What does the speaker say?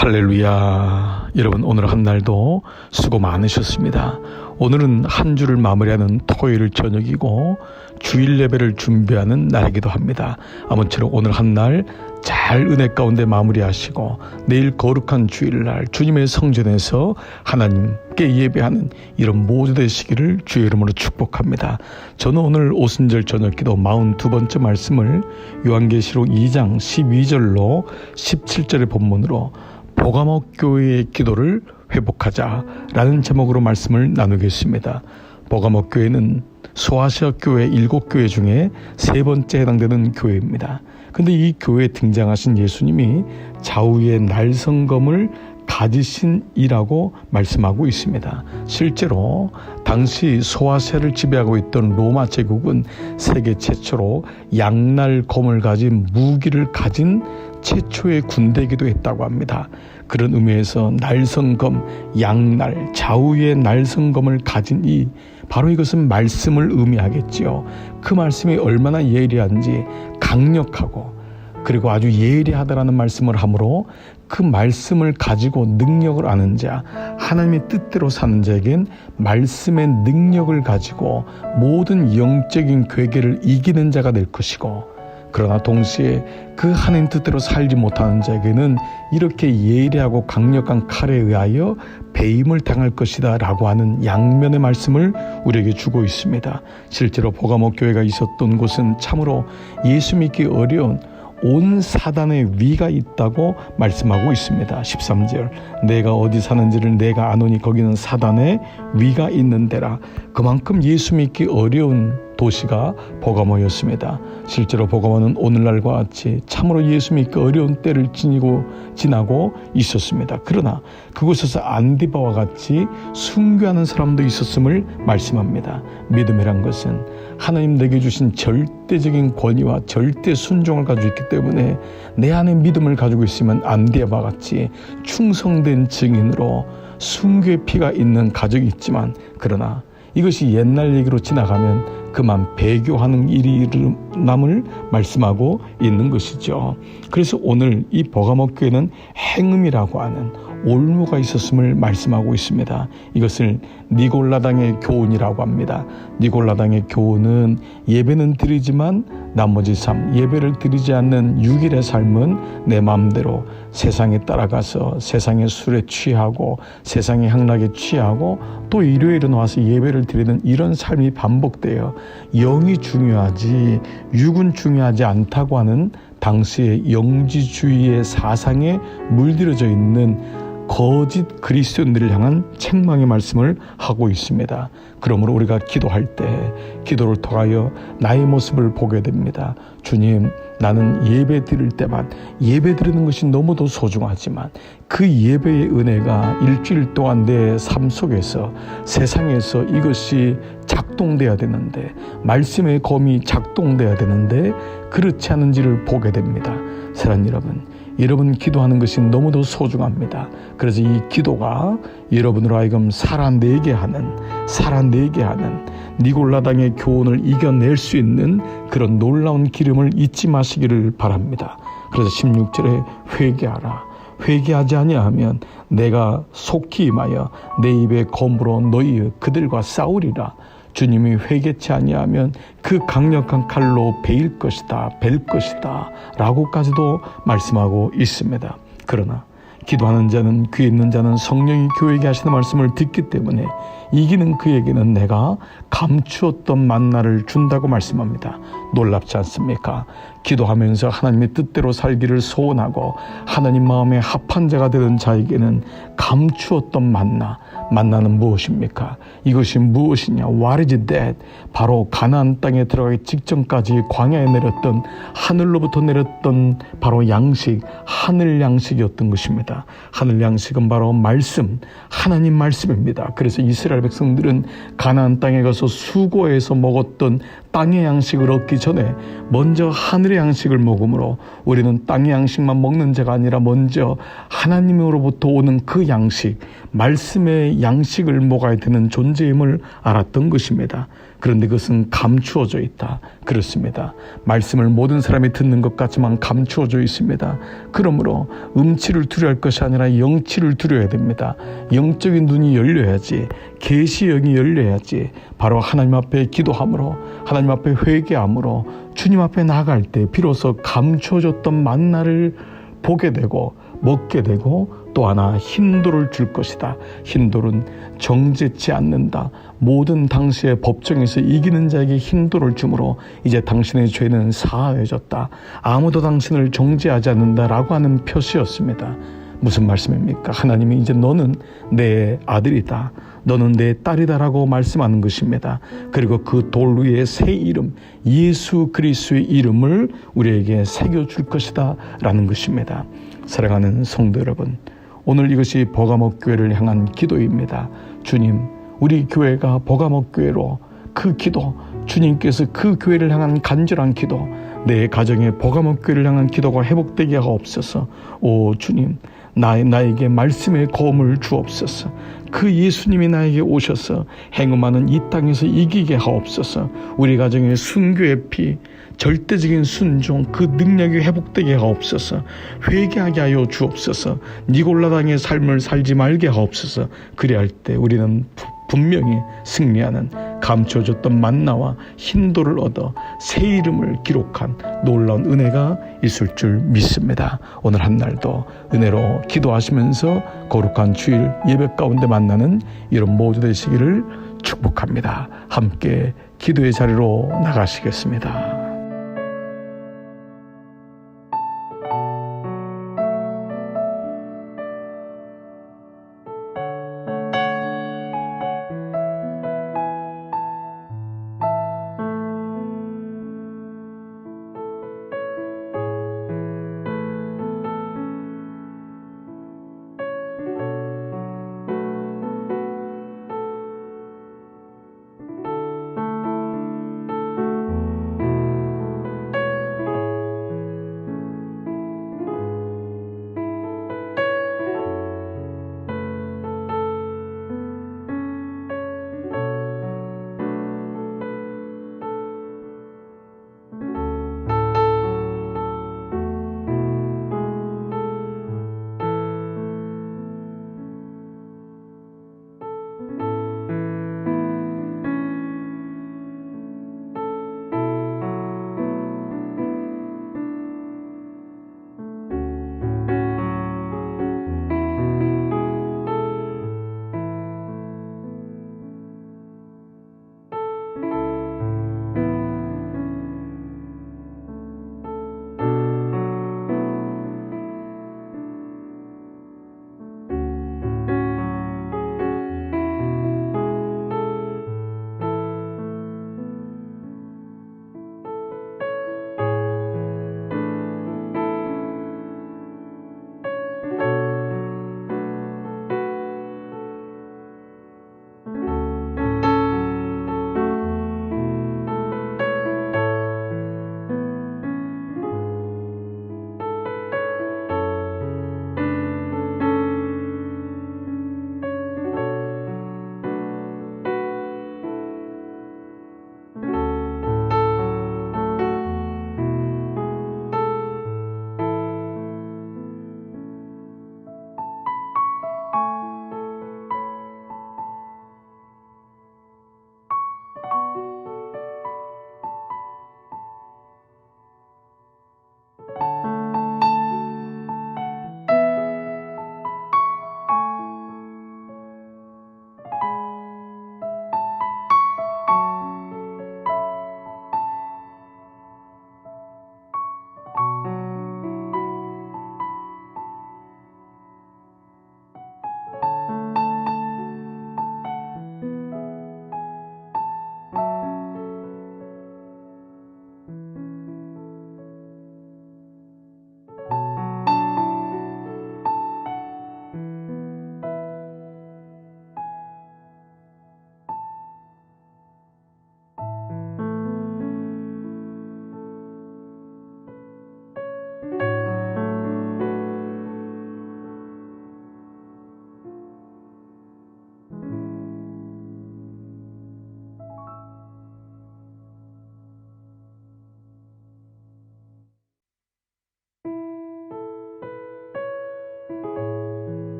할렐루야. 여러분, 오늘 한 날도 수고 많으셨습니다. 오늘은 한 주를 마무리하는 토요일 저녁이고 주일 예배를 준비하는 날이기도 합니다. 아무쪼록 오늘 한 날 잘 은혜 가운데 마무리하시고 내일 거룩한 주일날 주님의 성전에서 하나님께 예배하는 이런 모두 되시기를 주의 이름으로 축복합니다. 저는 오늘 오순절 저녁기도 42번째 말씀을 요한계시록 2장 12절로 17절의 본문으로 보가모 교회의 기도를 회복하자라는 제목으로 말씀을 나누겠습니다. 보가모 교회는 소아시아 교회 7교회 중에 3번째 해당되는 교회입니다. 근데 이 교회에 등장하신 예수님이 좌우의 날성검을 가지신 이라고 말씀하고 있습니다. 실제로 당시 소아시아를 지배하고 있던 로마 제국은 세계 최초로 양날검을 가진 무기를 가진 최초의 군대이기도 했다고 합니다. 그런 의미에서 날성검, 양날, 좌우의 날성검을 가진 이 바로 이것은 말씀을 의미하겠지요. 그 말씀이 얼마나 예리한지 강력하고 그리고 아주 예리하다라는 말씀을 하므로 그 말씀을 가지고 능력을 아는 자, 하나님의 뜻대로 사는 자에겐 말씀의 능력을 가지고 모든 영적인 괴계를 이기는 자가 될 것이고, 그러나 동시에 그 하나님 뜻대로 살지 못하는 자에게는 이렇게 예리하고 강력한 칼에 의하여 배임을 당할 것이다 라고 하는 양면의 말씀을 우리에게 주고 있습니다. 실제로 보가모 교회가 있었던 곳은 참으로 예수 믿기 어려운 온 사단의 위가 있다고 말씀하고 있습니다. 13절, 내가 어디 사는지를 내가 아노니 거기는 사단의 위가 있는 데라. 그만큼 예수 믿기 어려운 도시가 보가모였습니다. 실제로 보가모는 오늘날과 같이 참으로 예수 믿기 어려운 때를 지나고 있었습니다. 그러나 그곳에서 안디바와 같이 순교하는 사람도 있었음을 말씀합니다. 믿음이란 것은 하나님 내게 주신 절대적인 권위와 절대 순종을 가지고 있기 때문에 내 안에 믿음을 가지고 있으면 안디바와 같이 충성된 증인으로 순교의 피가 있는 가족이 있지만, 그러나 이것이 옛날 얘기로 지나가면 그만 배교하는 일이 일어남을 말씀하고 있는 것이죠. 그래서 오늘 이 보가모 교회는 행음이라고 하는 올무가 있었음을 말씀하고 있습니다. 이것을 니골라당의 교훈이라고 합니다. 니골라당의 교훈은 예배는 드리지만 나머지 삶, 예배를 드리지 않는 6일의 삶은 내 마음대로 세상에 따라가서 세상의 술에 취하고 세상의 향락에 취하고 또 일요일은 와서 예배를 드리는 이런 삶이 반복되어 영이 중요하지 육은 중요하지 않다고 하는 당시의 영지주의의 사상에 물들여져 있는 거짓 그리스도인들을 향한 책망의 말씀을 하고 있습니다. 그러므로 우리가 기도할 때 기도를 통하여 나의 모습을 보게 됩니다. 주님, 나는 예배 드릴 때만 예배 드리는 것이 너무도 소중하지만 그 예배의 은혜가 일주일 동안 내 삶 속에서 세상에서 이것이 작동돼야 되는데, 말씀의 검이 작동돼야 되는데 그렇지 않은지를 보게 됩니다. 사랑하는 여러분 기도하는 것이 너무도 소중합니다. 그래서 이 기도가 여러분으로 하여금 살아내게 하는 니골라당의 교훈을 이겨낼 수 있는 그런 놀라운 기름을 잊지 마시기를 바랍니다. 그래서 16절에 회개하라. 회개하지 아니하면 내가 속히 임하여 내 입의 검으로 너희 그들과 싸우리라. 주님이 회개치 아니하면 그 강력한 칼로 베일 것이다, 벨 것이다 라고까지도 말씀하고 있습니다. 그러나 기도하는 자는, 귀에 있는 자는 성령이 교회에게 하시는 말씀을 듣기 때문에 이기는 그에게는 내가 감추었던 만나를 준다고 말씀합니다. 놀랍지 않습니까? 기도하면서 하나님의 뜻대로 살기를 소원하고 하나님 마음에 합한 자가 되는 자에게는 감추었던 만나는 무엇입니까? 이것이 무엇이냐? What is that? 바로 가나안 땅에 들어가기 직전까지 광야에 내렸던, 하늘로부터 내렸던 바로 양식, 하늘 양식이었던 것입니다. 하늘 양식은 바로 말씀, 하나님 말씀입니다. 그래서 이스라엘 백성들은 가나안 땅에 가서 수고해서 먹었던 땅의 양식을 얻기 전에 먼저 하늘의 양식을 먹으므로 우리는 땅의 양식만 먹는 자가 아니라 먼저 하나님으로부터 오는 그 양식, 말씀의 하나님의 양식을 먹어야 되는 존재임을 알았던 것입니다. 그런데 그것은 감추어져 있다. 그렇습니다. 말씀을 모든 사람이 듣는 것 같지만 감추어져 있습니다. 그러므로 음치를 두려워할 것이 아니라 영치를 두려워야 됩니다. 영적인 눈이 열려야지, 계시영이 열려야지, 바로 하나님 앞에 기도함으로, 하나님 앞에 회개함으로, 주님 앞에 나갈 때 비로소 감추어졌던 만나를 보게 되고 먹게 되고, 또 하나 흰돌을 줄 것이다. 흰돌은 정죄치 않는다. 모든 당시의 법정에서 이기는 자에게 흰돌을 주므로 이제 당신의 죄는 사하여졌다. 아무도 당신을 정죄하지 않는다라고 하는 표시였습니다. 무슨 말씀입니까? 하나님이 이제 너는 내 아들이다, 너는 내 딸이다라고 말씀하는 것입니다. 그리고 그 돌 위에 새 이름, 예수 그리스도의 이름을 우리에게 새겨줄 것이다 라는 것입니다. 사랑하는 성도 여러분, 오늘 이것이 버가모 교회를 향한 기도입니다. 주님, 우리 교회가 버가모 교회로 그 기도, 주님께서 그 교회를 향한 간절한 기도, 내 가정의 버가모 교회를 향한 기도가 회복되게 하옵소서. 오 주님, 나에게 말씀의 거음을 주옵소서. 그 예수님이 나에게 오셔서 행음하는 이 땅에서 이기게 하옵소서. 우리 가정의 순교의 피, 절대적인 순종, 그 능력이 회복되게 하옵소서. 회개하게 하여 주옵소서. 니골라당의 삶을 살지 말게 하옵소서. 그리할 때 우리는 분명히 승리하는 감춰졌던 만나와 흰돌을 얻어 새 이름을 기록한 놀라운 은혜가 있을 줄 믿습니다. 오늘 한 날도 은혜로 기도하시면서 거룩한 주일 예배 가운데 만나는 이런 모두 되시기를 축복합니다. 함께 기도의 자리로 나가시겠습니다.